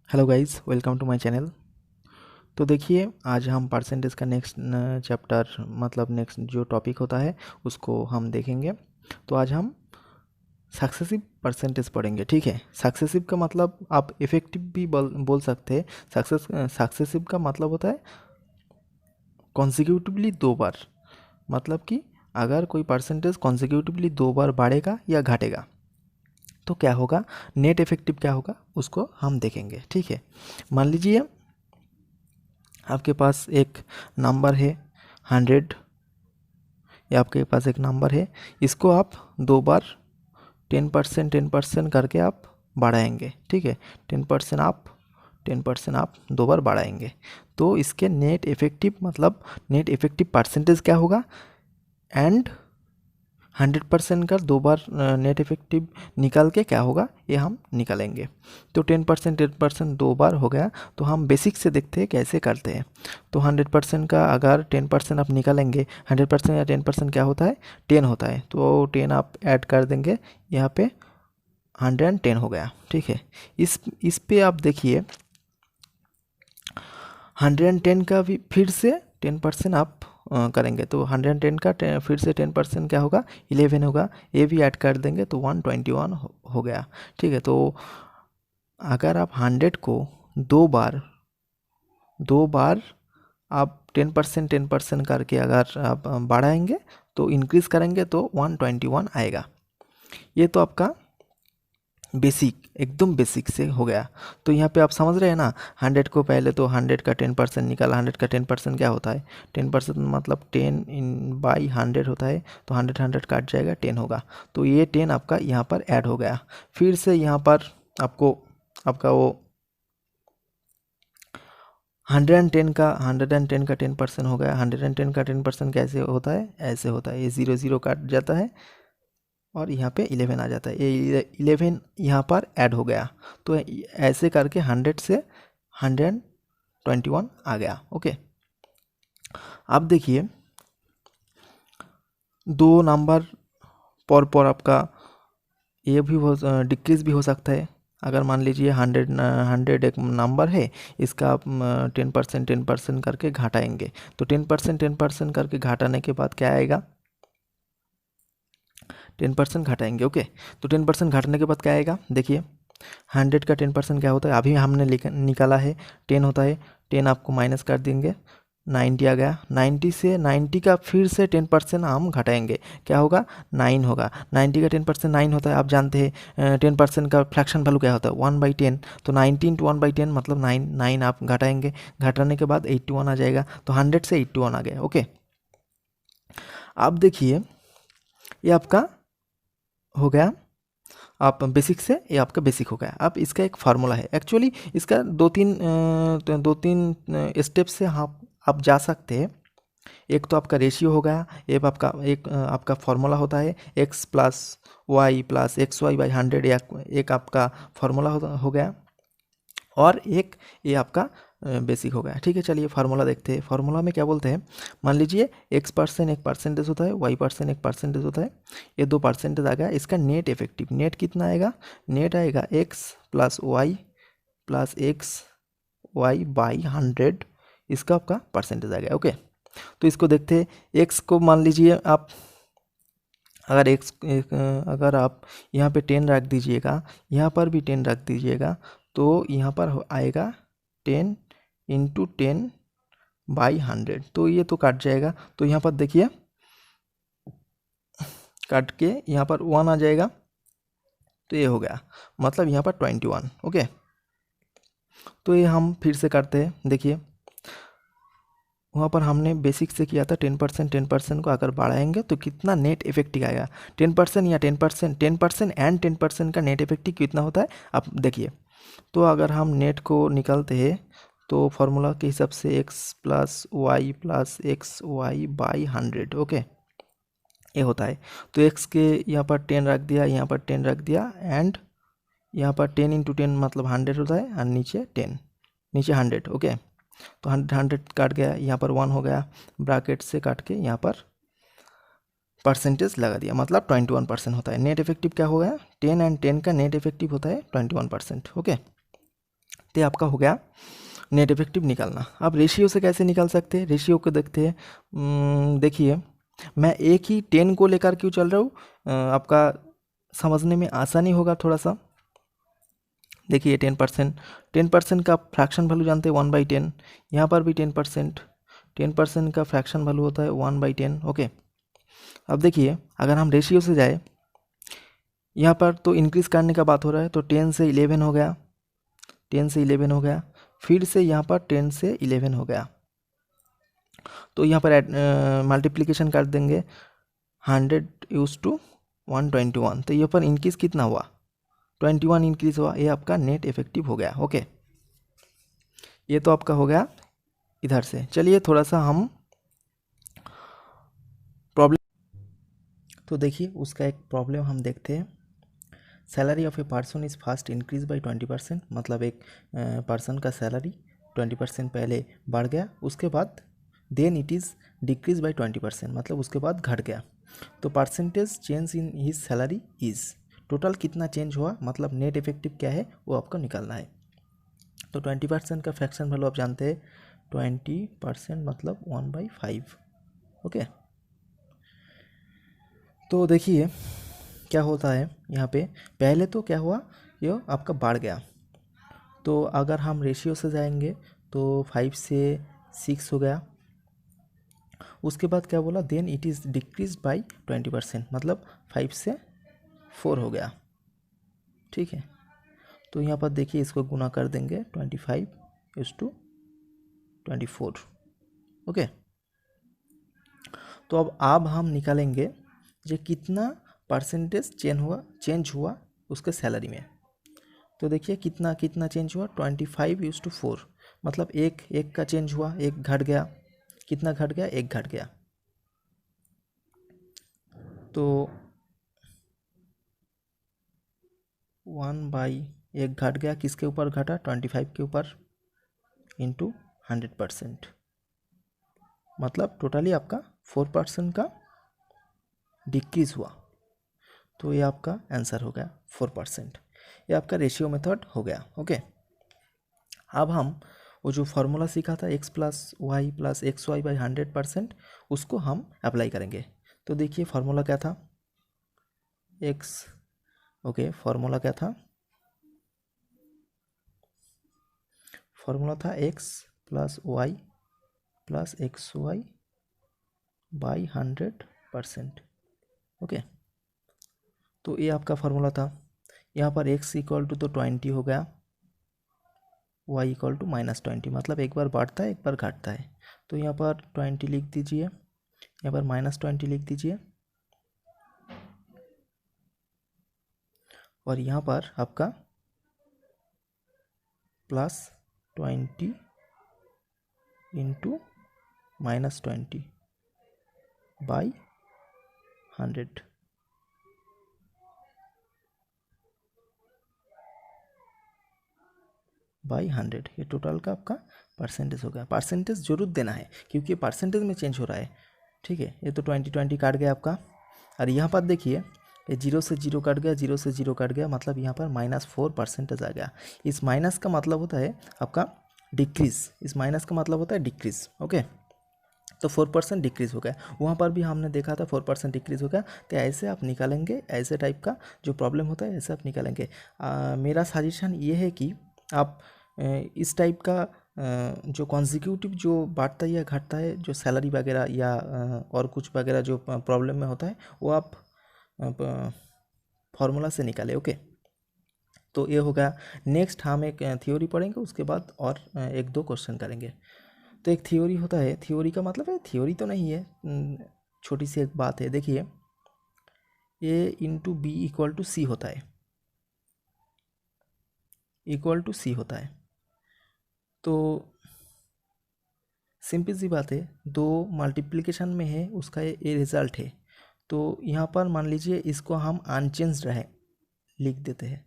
Hello guys, welcome to my channel. तो देखिए, आज हम परसेंटेज का नेक्स्ट चैप्टर मतलब नेक्स्ट जो टॉपिक होता है उसको हम देखेंगे। तो आज हम सक्सेसिव परसेंटेज पढ़ेंगे, ठीक है। सक्सेसिव का मतलब आप इफेक्टिव भी बोल सकते हैं। सक्सेसिव का मतलब होता है कॉन्सिक्यूटिवली 2 बार, मतलब कि अगर कोई परसेंटेज कॉन्सिक्यूटिवली 2 बार बढ़ेगा या घटेगा तो क्या होगा, नेट इफेक्टिव क्या होगा उसको हम देखेंगे, ठीक है। मान लीजिए आपके पास एक नंबर है 100, या आपके पास एक नंबर है, इसको आप 2 बार 10% करके आप बढ़ाएंगे, ठीक है। 10% आप 2 बार बढ़ाएंगे तो इसके नेट इफेक्टिव मतलब नेट इफेक्टिव परसेंटेज क्या होगा, एंड 100% का 2 बार नेट इफेक्टिव निकाल के क्या होगा ये हम निकालेंगे। तो 10% 2 बार हो गया। तो हम बेसिक से देखते हैं कैसे करते हैं। तो 100% का अगर 10% आप निकालेंगे, 100% या 10% क्या होता है, 10 होता है। तो 10 आप ऐड कर देंगे, यहाँ पे 110 हो गया, ठीक है। इस पे आप देखिए 110 का भी फिर से 10% आप करेंगे तो 110 का फिर से 10% क्या होगा, 11 होगा। ये भी ऐड कर देंगे तो 121 हो गया, ठीक है। तो अगर आप 100 को 2 बार आप 10% करके अगर आप बढ़ाएंगे तो इंक्रीज करेंगे तो 121 आएगा। ये तो आपका बेसिक, एकदम बेसिक से हो गया। तो यहाँ पे आप समझ रहे हैं ना, 100 को पहले तो 100 का 10% निकाला। 100 का 10% क्या होता है, 10% मतलब 10/100 होता है। तो 100 काट जाएगा, 10 होगा। तो ये 10 आपका यहाँ पर ऐड हो गया। फिर से यहाँ पर आपको आपका वो 110 का 10% हो गया। 110 का 10% कैसे होता है, ऐसे होता है, ये 0 0 काट जाता है और यहाँ पे 11 आ जाता है। ये 11 यहाँ पर ऐड हो गया। तो ऐसे करके 100 से 121 आ गया, ओके। अब देखिए 2 नंबर पर आपका ये भी हो डिक्रीज भी हो सकता है। अगर मान लीजिए 100 एक नंबर है, इसका आप 10% करके घटाएंगे। तो 10% करके घटाने के बाद क्या आएगा, 10% घटाएंगे, ओके। तो 10% घटाने के बाद क्या आएगा, देखिए 100 का 10% क्या होता है, अभी हमने निकाला है 10 होता है। 10 आपको माइनस कर देंगे, 90 आ गया। 90 से 90 का फिर से 10% हम घटाएंगे, क्या होगा, 9 होगा। 90 का 10% 9 होता है। आप जानते हैं 10% का फ्रैक्शन वैल्यू क्या होता है, 1/10। तो 19 × 1/10 मतलब 9। 9 आप घटाएंगे, घटाने के बाद 81 आ जाएगा। तो 100 से 81 आ गया, ओके। अब देखिए ये आपका हो गया, आप बेसिक से ये आपका बेसिक हो गया। अब इसका एक फार्मूला है, एक्चुअली इसका दो तीन स्टेप से आप जा सकते हैं। एक तो आपका रेशियो हो गया, एक आपका फार्मूला होता है x plus Y plus X Y by 100, एक आपका फार्मूला हो गया। और एक ये आपका बेसिक हो गया, ठीक है। चलिए फार्मूला देखते हैं। फार्मूला में क्या बोलते हैं, मान लीजिए x% एक परसेंटेज होता है, y% एक परसेंटेज होता है। ये 2 परसेंटेज आ गया। इसका नेट इफेक्टिव, नेट कितना आएगा, नेट आएगा x plus X Y by 100। इसका आपका परसेंटेज आ गया, ओके। तो इसको देखते हैं। x को मान लीजिए आप, अगर आप यहाँ पे 10 रख दीजिएगा, यहाँ पर भी 10 रख दीजिएगा, तो यहाँ पर आएगा 10 × 10/100। तो ये तो काट जाएगा। तो यहाँ पर देखिए काट के यहाँ पर 1 आ जाएगा। तो ये हो गया, मतलब यहाँ पर 21, ओके। तो ये हम फिर से करते हैं, देखिए वहाँ पर हमने बेसिक से किया था 10% को अगर बढ़ाएंगे तो कितना नेट इफेक्टिव आएगा। 10% या 10% एंड 10% का नेट इफेक्टिव कितना होता है, आप देखिए। तो अगर हम नेट को निकालते हैं तो फार्मूला के हिसाब से x plus Y by 100, okay, ये होता है। तो x के यहाँ पर 10 रख दिया, यहाँ पर 10 रख दिया, एंड यहाँ पर 10 × 10 मतलब 100 होता है, और नीचे 10, नीचे 100, ओके। तो 100 काट गया, यहाँ पर 1 हो गया, ब्रैकेट से काट के यहाँ पर परसेंटेज लगा दिया, मतलब 21% होता है। नेट इफेक्टिव क्या हो गया, 10 एंड 10 का नेट इफेक्टिव होता है 21%, ओके। तो आपका हो गया नेट इफेक्टिव निकालना। अब रेशियो से कैसे निकाल सकते हैं, रेशियो को देखते हैं। देखिए मैं एक ही 10 को लेकर क्यों चल रहा हूँ, आपका समझने में आसानी होगा थोड़ा सा। देखिए 10% का फ्रैक्शन वैल्यू जानते हैं 1/10, यहाँ पर भी 10% का फ्रैक्शन वैल्यू होता है 1/10। ओके, अब देखिए अगर हम रेशियो से जाए, यहाँ पर तो इंक्रीज़ करने का बात हो रहा है, तो 10 से 11 हो गया, 10 से 11 हो गया, फिर से यहाँ पर 10 से 11 हो गया। तो यहाँ पर मल्टीप्लिकेशन कर देंगे 100:121, तो यहाँ पर इंक्रीज़ कितना हुआ, 21 इंक्रीज़ हुआ। ये आपका नेट इफेक्टिव हो गया। ओके, ये तो आपका हो गया इधर से। चलिए थोड़ा सा हम प्रॉब्लम, तो देखिए उसका एक प्रॉब्लम हम देखते हैं। Salary of a person is first increase by 20%, मतलब एक पर्सन का सैलरी 20% पहले बढ़ गया, उसके बाद then it is decrease by 20%, मतलब उसके बाद घट गया। तो percentage change in his salary is, total कितना चेंज हुआ, मतलब नेट इफेक्टिव क्या है वो आपको निकालना है। तो 20% का फ्रैक्शन वैल्यू आप जानते हैं, 20% मतलब 1/5। ओके, तो देखिए क्या होता है यहाँ पे, पहले तो क्या हुआ, ये आपका बढ़ गया। तो अगर हम रेशियो से जाएंगे तो 5 से 6 हो गया, उसके बाद क्या बोला, then it is decrease by 20%, मतलब 5 से 4 हो गया। ठीक है, तो यहाँ पर देखिए इसको गुना कर देंगे 25:24। ओके, तो अब हम निकालेंगे जो कितना परसेंटेज चेंज हुआ उसके सैलरी में। तो देखिए कितना कितना चेंज हुआ, 25:4, मतलब एक का चेंज हुआ, एक घट गया, कितना घट गया, एक घट गया। तो 1/एक घट गया, किसके ऊपर घटा, 25 के ऊपर, इंटू 100%, मतलब टोटली आपका 4% का डिक्रीज हुआ। तो ये आपका आंसर हो गया 4%। ये आपका रेशियो मेथड हो गया। ओके, अब हम वो जो फॉर्मूला सीखा था x + y + xy बाई 100%, उसको हम अप्लाई करेंगे। तो देखिए फार्मूला क्या था, फार्मूला क्या था, फार्मूला था x + y + xy by 100%। Okay, तो ये आपका फार्मूला था। यहाँ पर x = तो 20 हो गया, y = -20, मतलब एक बार बढ़ता है एक बार घटता है। तो यहाँ पर 20 लिख दीजिए, यहाँ पर -20 लिख दीजिए, और यहाँ पर आपका +20 इंटू -20 बाई 100। बाई 100, ये टोटल का आपका परसेंटेज हो गया। परसेंटेज जरूर देना है क्योंकि परसेंटेज में चेंज हो रहा है। ठीक है, ये तो 20 काट गया आपका, और यहाँ पर देखिए ये 0 से 0 कट गया, 0 से 0 कट गया, मतलब यहाँ पर -4% आ गया। इस माइनस का मतलब होता है आपका डिक्रीज, इस माइनस का मतलब होता है डिक्रीज। ओके, तो 4% डिक्रीज़ हो गया, वहाँ पर भी हमने देखा था 4% डिक्रीज़ हो गया। तो ऐसे आप निकालेंगे, ऐसे टाइप का जो प्रॉब्लम होता है ऐसे आप निकालेंगे। मेरा सजेशन ये है कि आप इस टाइप का जो कॉन्जिक्यूटिव जो बढ़ता है या घटता है, जो सैलरी वगैरह या और कुछ वगैरह जो प्रॉब्लम में होता है, वो आप फार्मूला से निकालें। ओके, तो ये हो गया। नेक्स्ट हम एक थ्योरी पढ़ेंगे, उसके बाद और 1-2 क्वेश्चन करेंगे। तो एक थ्योरी होता है, थ्योरी का मतलब है थ्योरी तो नहीं है, छोटी सी एक बात है। देखिए A × B = C होता है, =C होता है। तो सिंपल सी बात है, 2 मल्टीप्लिकेशन में है, उसका ये रिजल्ट है। तो यहाँ पर मान लीजिए इसको हम अनचेंज्ड रहे लिख देते हैं,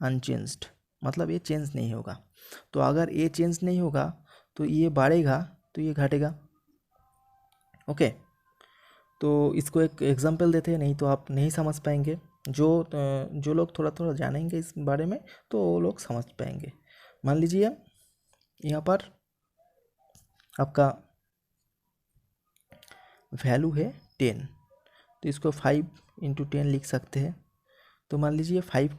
अनचेंज्ड, मतलब ये चेंज नहीं होगा। तो अगर ये चेंज नहीं होगा तो ये बढ़ेगा, तो ये घटेगा। ओके, तो इसको एक एग्जांपल देते हैं, नहीं तो आप नहीं समझ पाएंगे। जो लोग थोड़ा थोड़ा जानेंगे इस बारे में तो वो लोग समझ पाएंगे। मान लीजिए यहाँ पर आपका वैल्यू है 10, तो इसको 5 × 10 लिख सकते हैं। तो मान लीजिए 5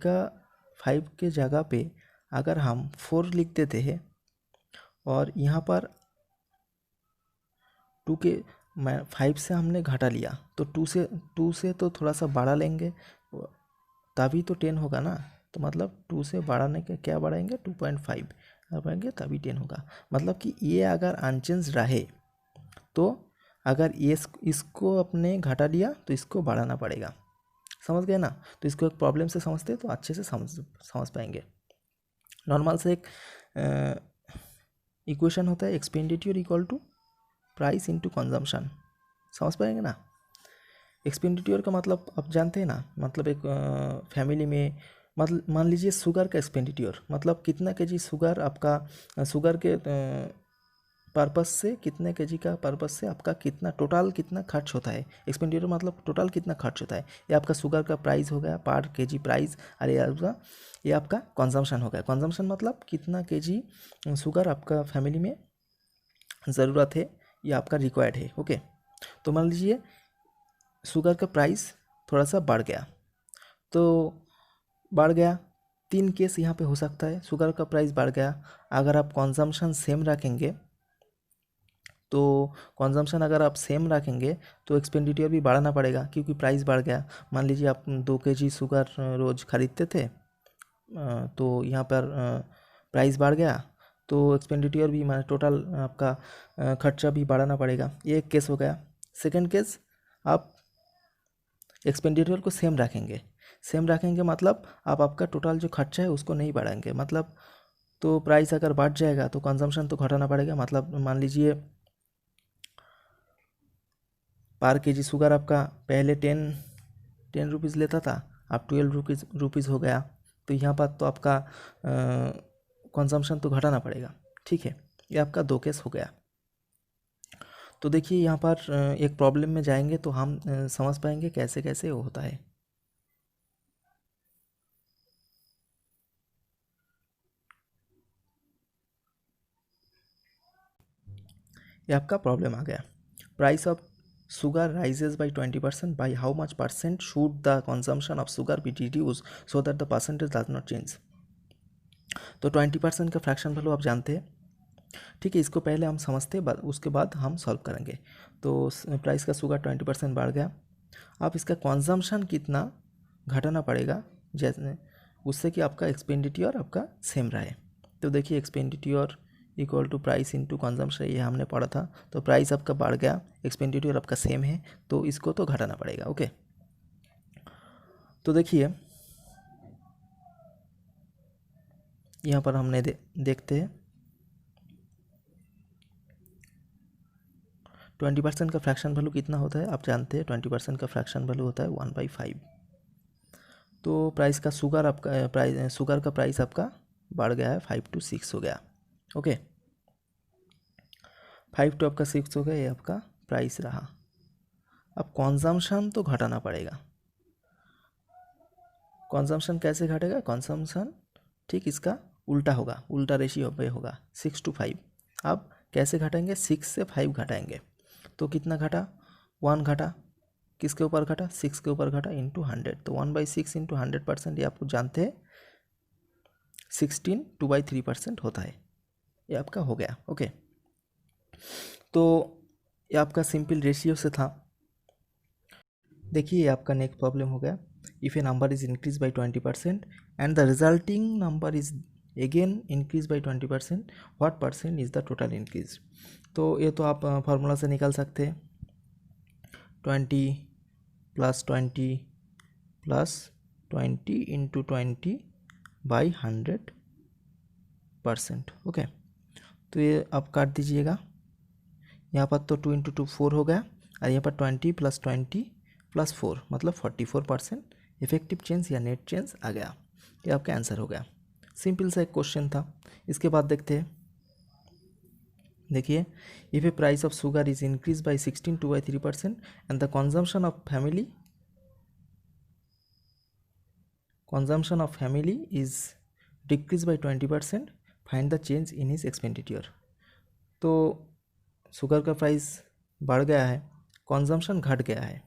के जगह पे अगर हम 4 लिख देते हैं और यहाँ पर 2 के 5 से हमने घटा लिया, तो 2 से तो थोड़ा सा बढ़ा लेंगे तभी तो 10 होगा ना। तो मतलब 2 से बढ़ाने के क्या बढ़ाएंगे 2.5 बढ़ाएंगे तभी 10 होगा। मतलब कि ये अगर अनचेंज रहे तो अगर ये इसको अपने घटा लिया तो इसको बढ़ाना पड़ेगा। समझ गए ना। तो इसको एक प्रॉब्लम से समझते हैं तो अच्छे से समझ पाएंगे। नॉर्मल से एक इक्वेशन होता है expenditure equal to price into consumption. समझ पाएंगे ना। एक्सपेंडिचर का मतलब आप जानते हैं ना, मतलब एक फैमिली में मतलब मान लीजिए शुगर का एक्सपेंडिचर मतलब कितना केजी शुगर आपका शुगर के पर्पस से कितने केजी का पर्पस से आपका कितना खर्च होता है। एक्सपेंडिचर मतलब टोटल कितना खर्च होता है। ये आपका शुगर का प्राइस हो गया पर केजी प्राइस, और ये आपका कंजम्पशन हो गया। कंजम्पशन मतलब कितना केजी शुगर आपका फैमिली में ज़रूरत है, ये आपका रिक्वायर्ड है। ओके, तो मान लीजिए शुगर का प्राइस थोड़ा सा बढ़ गया, तो बढ़ गया 3 केस यहाँ पे हो सकता है। शुगर का प्राइस बढ़ गया, अगर आप कंजम्पशन सेम रखेंगे तो कंजम्पशन अगर आप सेम रखेंगे तो एक्सपेंडिचर भी बढ़ाना पड़ेगा क्योंकि प्राइस बढ़ गया। मान लीजिए आप 2 केजी शुगर रोज़ खरीदते थे, तो यहाँ पर प्राइस बढ़ गया तो एक्सपेंडिचर भी माने टोटल आपका खर्चा भी बढ़ाना पड़ेगा। ये एक केस हो गया। सेकंड केस, आप एक्सपेंडिचर को सेम रखेंगे मतलब आप आपका टोटल जो खर्चा है उसको नहीं बढ़ाएंगे। मतलब तो प्राइस अगर बढ़ जाएगा तो कंजम्पशन तो घटाना पड़ेगा। मतलब मान लीजिए पर केजी शुगर आपका पहले 10 रुपीज़ लेता था, अब 12 रुपीज़ हो गया, तो यहाँ पर तो आपका कंजम्पशन तो घटाना पड़ेगा। ठीक है, ये आपका 2 केस हो गया। तो देखिए यहाँ पर एक प्रॉब्लम में जाएंगे तो हम समझ पाएंगे कैसे कैसे वो होता है। ये आपका प्रॉब्लम आ गया। Price of sugar rises by 20%, by how much percent should the consumption of sugar be reduced so that the percentage does not change। तो 20% का फ्रैक्शन वैल्यू आप जानते हैं। ठीक है, इसको पहले हम समझते हैं, उसके बाद हम सॉल्व करेंगे। तो प्राइस का शुगर 20% बढ़ गया, आप इसका कंजम्पशन कितना घटाना पड़ेगा जैसे उससे कि आपका एक्सपेंडिचर आपका सेम रहे। तो देखिए expenditure equal to price into consumption, ये हमने पढ़ा था। तो प्राइस आपका बढ़ गया, एक्सपेंडिचर आपका सेम है, तो इसको तो घटाना पड़ेगा। ओके, तो देखिए यहाँ पर हमने देखते हैं 20% का फ्रैक्शन वैल्यू कितना होता है। आप जानते हैं 20% का फ्रैक्शन वैल्यू होता है 1/5। तो प्राइस का शुगर का प्राइस आपका बढ़ गया है 5 to 6 हो गया। ओके, 5 to आपका 6 हो गया, ये आपका प्राइस रहा। अब कंजम्पशन तो घटाना पड़ेगा। कंजम्पशन कैसे घटेगा, कंजम्पशन ठीक इसका उल्टा होगा, उल्टा रेशियो पे होगा 6 to 5। अब कैसे घटाएंगे, 6 से 5 घटाएंगे तो कितना घटा, 1 घटा। किसके ऊपर घटा, 6 के ऊपर घटा इंटू 100। तो 1/6 इंटू 100%, ये आपको जानते हैं 16 2/3% होता है। ये आपका हो गया। ओके, तो ये आपका सिंपल रेशियो से था। देखिए ये आपका नेक्स्ट प्रॉब्लम हो गया। If A number is increase by 20% and the resulting number is again increase by 20%, what percent is the total increase. तो ये तो आप फार्मूला से निकाल सकते हैं, 20 + 20 + 20 इंटू 20/100%। ओके, तो ये आप काट दीजिएगा। यहाँ पर तो 2 इंटू 2 4 हो गया, और यहाँ पर 20 + 20 + 4 मतलब 44% इफेक्टिव चेंज या नेट चेंज आ गया। ये आपका आंसर हो गया। सिंपल सा एक क्वेश्चन था। इसके बाद देखते हैं, देखिए if A price of sugar is increase by 16 2/3% and the consumption of family is decrease by 20%, find the change in his expenditure. तो शुगर का प्राइस बढ़ गया है, कंजम्पशन घट गया है,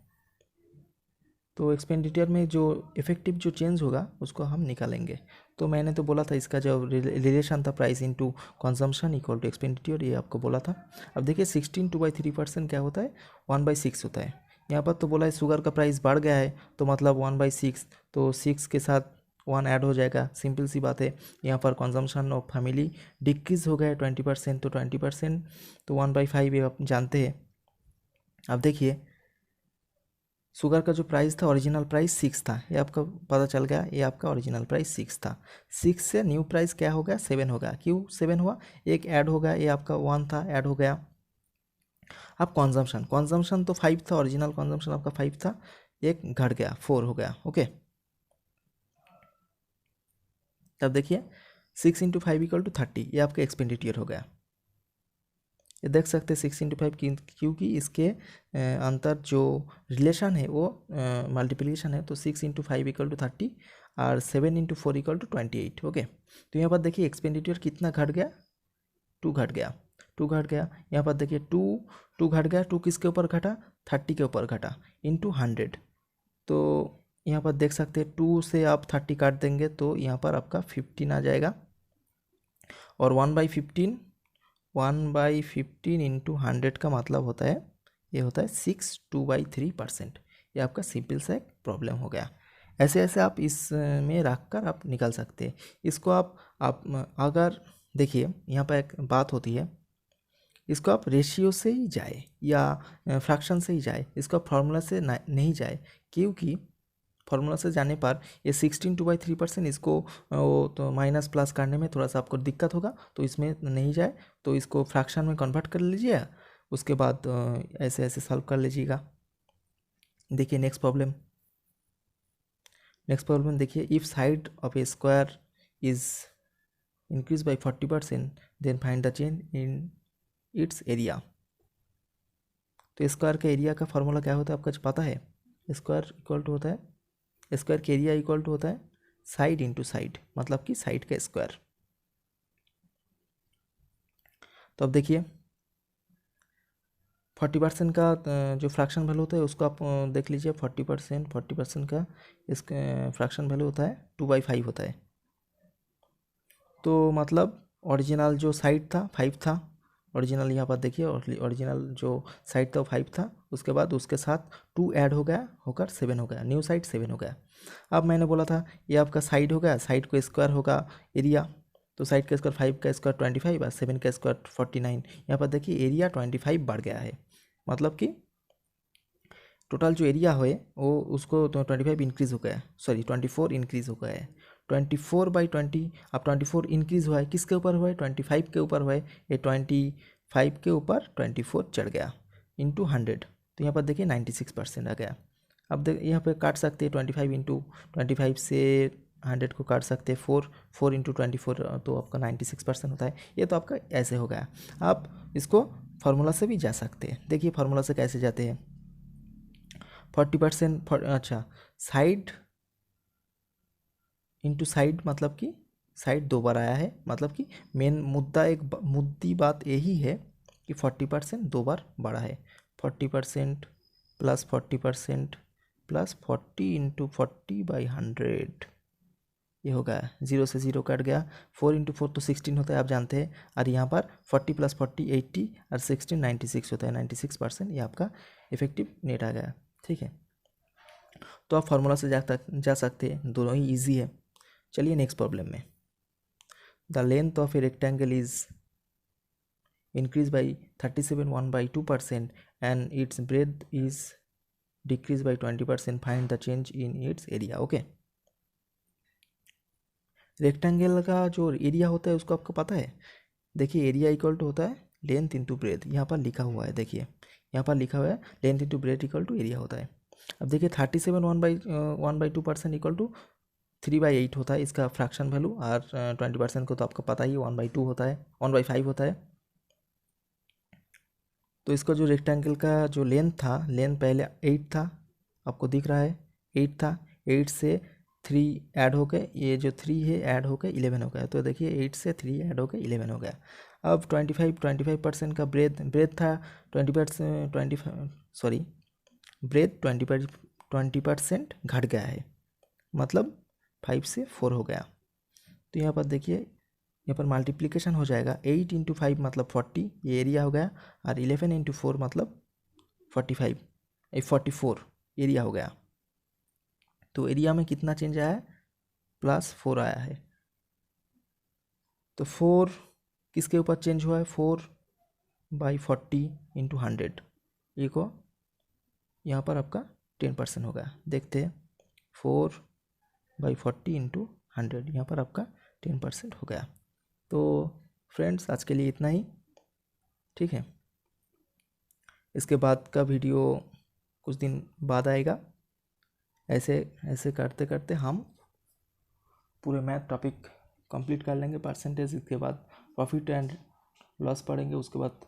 तो एक्सपेंडिचर में जो इफेक्टिव जो चेंज होगा उसको हम निकालेंगे। तो मैंने तो बोला था इसका जो रिलेशन था price into consumption equal to expenditure, ये आपको बोला था। अब देखिए 16/3% क्या होता है, 1/6 होता है। यहाँ पर तो बोला है शुगर का प्राइस बढ़ गया है, तो मतलब 1/6, तो 6 के साथ 1 ऐड हो जाएगा, सिंपल सी बात है। यहाँ पर कंजम्पशन ऑफ फैमिली डिक्रीज हो गया है 20%, तो 20% तो 1/5 ये आप जानते हैं। अब देखिए शुगर का जो प्राइस था ओरिजिनल प्राइस 6 था, ये आपका पता चल गया, ये आपका ओरिजिनल प्राइस 6 था। 6 से न्यू प्राइस क्या हो गया, 7 हो गया। क्यों 7 हुआ, एक ऐड हो गया, ये आपका 1 था ऐड हो गया। अब कंजम्पशन तो 5 था, ओरिजिनल कंजम्पशन आपका 5 था, एक घट गया 4 हो गया। ओके, तब देखिए 6 × 5 = 30, ये आपका एक्सपेंडिचर हो गया। ये देख सकते हैं 6 × 5, क्योंकि इसके अंतर जो रिलेशन है वो मल्टीप्लिकेशन है, तो 6 × 5 = 30 और 7 × 4 = 28। ओके, तो यहाँ पर देखिए एक्सपेंडिचर कितना घट गया, 2 घट गया, 2 घट गया। यहाँ पर देखिए 2 घट गया, 2 किसके ऊपर घटा, 30 के ऊपर घटा, इंटू 100। तो यहाँ पर देख सकते हैं 2 से आप 30 काट देंगे तो यहाँ पर आपका 15 आ जाएगा, और 1/15 इंटू 100 का मतलब होता है, ये होता है 2/3%। ये आपका सिंपल सा एक प्रॉब्लम हो गया। ऐसे ऐसे आप इस में रख कर आप निकाल सकते हैं इसको। आप अगर देखिए यहाँ पर एक बात होती है, इसको आप रेशियो से ही जाए या फ्रैक्शन से ही जाए, इसको आप फार्मूला से नहीं जाए, क्योंकि फार्मूला से जाने पर ये 16/3%, इसको वो तो माइनस प्लस करने में थोड़ा सा आपको दिक्कत होगा, तो इसमें नहीं जाए, तो इसको फ्रैक्शन में कन्वर्ट कर लीजिए, उसके बाद ऐसे ऐसे सॉल्व कर लीजिएगा। देखिए नेक्स्ट प्रॉब्लम देखिए, if side of a square is increase by 40%, then find the change in its area. तो स्क्वायर का एरिया का फार्मूला क्या होता है आपका पता है, स्क्वायर इक्वल टू होता है, स्क्वायर का एरिया इक्वल टू होता है साइड इंटू साइड, मतलब कि साइड का स्क्वायर। तो अब देखिए 40% का जो फ्रैक्शन वैल्यू होता है उसको आप देख लीजिए, 40% का इस फ्रैक्शन वैल्यू होता है 2/5 होता है। तो मतलब ओरिजिनल जो साइड था 5 था, ओरिजिनल यहाँ पर देखिए ओरिजिनल जो साइड था वो 5 था, उसके बाद उसके साथ 2 ऐड हो गया होकर 7 हो गया, न्यू साइड 7 हो गया। अब मैंने बोला था ये आपका साइड हो गया, साइड को स्क्वायर होगा एरिया, तो साइड का स्क्वायर 5 का स्क्वायर 25 और 7 का स्क्वायर 49। यहाँ पर देखिए एरिया 25 बढ़ गया है, मतलब कि टोटल जो एरिया है वो उसको तो 25 इंक्रीज़ हो गया है, सॉरी 24 इंक्रीज़ हो गया है। 24/20, अब 24 इंक्रीज़ हुआ है, किसके ऊपर हुआ है, 25 के ऊपर हुआ है, ये 25 के ऊपर 24 चढ़ गया इंटू 100, तो यहाँ पर देखिए 96% आ गया। अब देख यहाँ पे काट सकते हैं 25 इंटू 25 से 100 को काट सकते हैं, 4 इंटू 24, तो आपका 96% होता है। ये तो आपका ऐसे हो गया। आप इसको फार्मूला से भी जा सकते हैं, देखिए फार्मूला से कैसे जाते हैं। 40%, अच्छा साइड इंटू साइड, मतलब कि साइड 2 बार आया है, मतलब कि मेन मुद्दा मुद्दी बात यही है कि 40% 2 बार बढ़ा है। 40% प्लस 40% प्लस 40 इंटू 40/100, ये होगा 0 से 0 कट गया। 4 इंटू 4 तो 16 होता है, आप जानते हैं, और यहाँ पर 40 प्लस 40 80 और 16 96 होता है, 96% ये आपका इफेक्टिव नेट आ गया। ठीक है, तो आप फार्मूला से जा सकते हैं, दोनों ही ईजी है। चलिए नेक्स्ट प्रॉब्लम में, the length of a rectangle is increase by 37 1/2% and it's breath is decrease by 20%, find the change in its area. Okay, rectangle का जो एरिया होता है उसको आपको पता है, देखिए एरिया इक्वल टू होता है लेंथ इंटू ब्रेथ, यहाँ पर लिखा हुआ है, देखिए यहाँ पर लिखा हुआ है length into breadth equal to area होता है। अब देखिए 37 1/2% इक्वल टू 3/8 होता है इसका फ्रैक्शन वैल्यू, और 20% को तो आपको पता ही 1/2 होता है, 1/5 होता है। तो इसका जो रेक्टेंगल का जो लेंथ था, लेंथ पहले 8 था, आपको दिख रहा है 8 था, 8 से 3 ऐड होके, ये जो 3 है ऐड होके 11 हो गया। तो देखिए 8 से 3 ऐड होके 11 हो गया। अब 25% का ब्रेथ था 20%, 25 सॉरी ब्रेथ 20% घट गया है, मतलब 5 से 4 हो गया। तो यहाँ पर देखिए, यहाँ पर मल्टीप्लिकेशन हो जाएगा, 8 इंटू 5 मतलब 40, ये एरिया हो गया, और 11 इंटू 4 मतलब 45, 44 एरिया हो गया। तो एरिया में कितना चेंज आया है, +4 आया है। तो 4 किसके ऊपर चेंज हुआ है, 4/40 इंटू 100, ये को यहाँ पर आपका 10% हो गया। देखते हैं, 4/40 इंटू 100, यहाँ पर आपका 10% हो गया। तो फ्रेंड्स आज के लिए इतना ही, ठीक है। इसके बाद का वीडियो कुछ दिन बाद आएगा। ऐसे ऐसे करते करते हम पूरे मैथ टॉपिक कंप्लीट कर लेंगे। परसेंटेज, इसके बाद प्रॉफिट एंड लॉस पढ़ेंगे, उसके बाद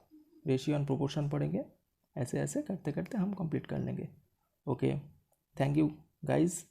रेशियो एंड प्रोपोर्शन पढ़ेंगे। ऐसे ऐसे करते करते हम कंप्लीट कर लेंगे। Okay, thank you guys.